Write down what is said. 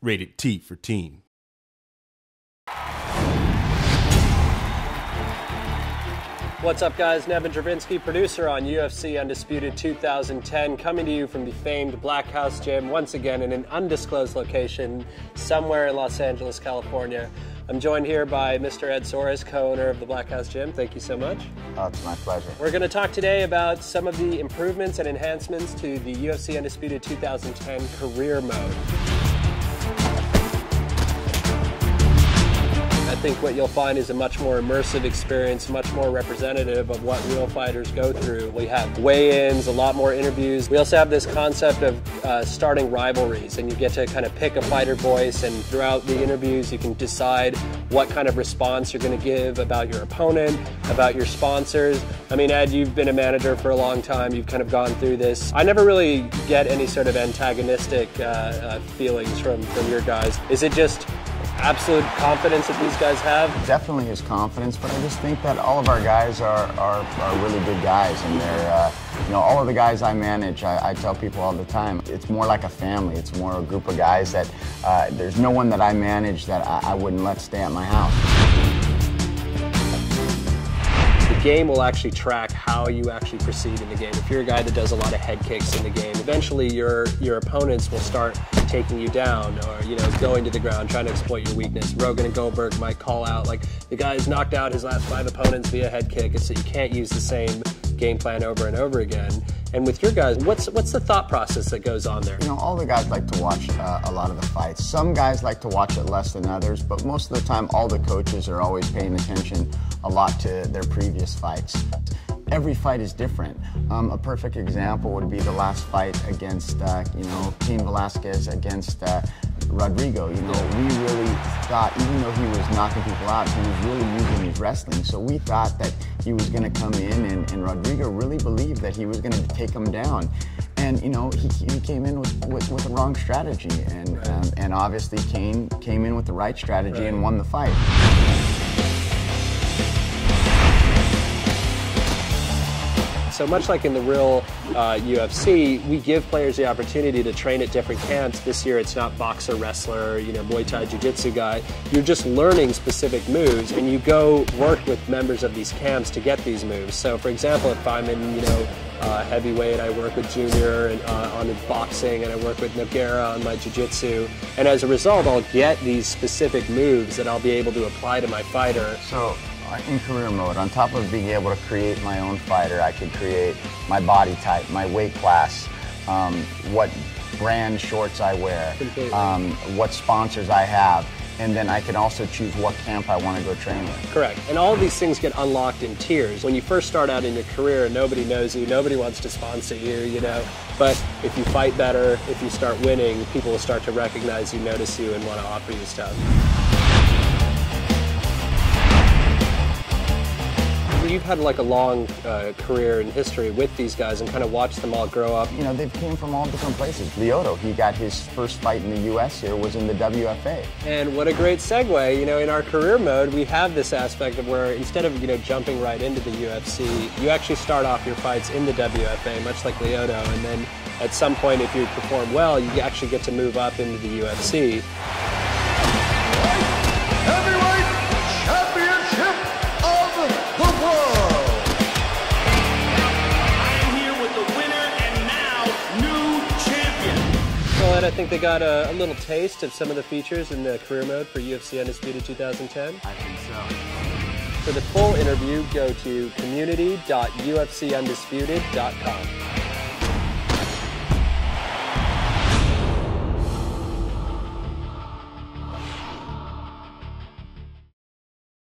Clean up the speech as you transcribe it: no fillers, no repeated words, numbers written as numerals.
Rated T for teen. What's up, guys? Nevin Dravinsky, producer on UFC Undisputed 2010, coming to you from the famed Black House Gym, once again in an undisclosed location somewhere in Los Angeles, California. I'm joined here by Mr. Ed Soares, co-owner of the Black House Gym. Thank you so much. Oh, it's my pleasure. We're going to talk today about some of the improvements and enhancements to the UFC Undisputed 2010 career mode. I think what you'll find is a much more immersive experience, much more representative of what real fighters go through. We have weigh-ins, a lot more interviews. We also have this concept of starting rivalries, and you get to kind of pick a fighter voice, and throughout the interviews you can decide what kind of response you're going to give about your opponent, about your sponsors. I mean, Ed, you've been a manager for a long time. You've kind of gone through this. I never really get any sort of antagonistic feelings from your guys. Is it just absolute confidence that these guys have? Definitely is confidence, but I just think that all of our guys are really good guys, and they're, all of the guys I manage, I tell people all the time, it's more like a family. It's more a group of guys that there's no one that I manage that I wouldn't let stay at my house. The game will actually track how you actually proceed in the game. If you're a guy that does a lot of head kicks in the game, eventually your opponents will start taking you down, or going to the ground, trying to exploit your weakness. Rogan and Goldberg might call out like, the guy's knocked out his last 5 opponents via head kick, so you can't use the same game plan over and over again. And with your guys, what's the thought process that goes on there? All the guys like to watch a lot of the fights. Some guys like to watch it less than others, but most of the time all the coaches are always paying attention a lot to their previous fights. Every fight is different. A perfect example would be the last fight against, Cain Velasquez against Rodrigo. We really thought, even though he was knocking people out, he was really using his wrestling. So we thought that he was going to come in, and Rodrigo really believed that he was going to take him down. And he came in with the wrong strategy, and obviously Cain came in with the right strategy and won the fight. So much like in the real UFC, we give players the opportunity to train at different camps. This year it's not boxer, wrestler, Muay Thai, Jiu-Jitsu guy. You're just learning specific moves, and you go work with members of these camps to get these moves. So for example, if I'm in, heavyweight, I work with Junior and, on his boxing, and I work with Nogueira on my Jiu-Jitsu. And as a result, I'll get these specific moves that I'll be able to apply to my fighter. So, in career mode, on top of being able to create my own fighter, I could create my body type, my weight class, what brand shorts I wear, what sponsors I have, and then I can also choose what camp I want to go train with. Correct. And all of these things get unlocked in tiers. When you first start out in your career, nobody knows you, nobody wants to sponsor you, But if you fight better, if you start winning, people will start to recognize you, notice you, and want to offer you stuff. You've had like a long career in history with these guys and kind of watched them all grow up. They came from all different places. Lyoto, he got his first fight in the US here, was in the WFA. And what a great segue, in our career mode, we have this aspect of where instead of, jumping right into the UFC, you actually start off your fights in the WFA, much like Lyoto, and then at some point, if you perform well, you actually get to move up into the UFC. I think they got a little taste of some of the features in the career mode for UFC Undisputed 2010. I think so. For the full interview, go to community.ufcundisputed.com.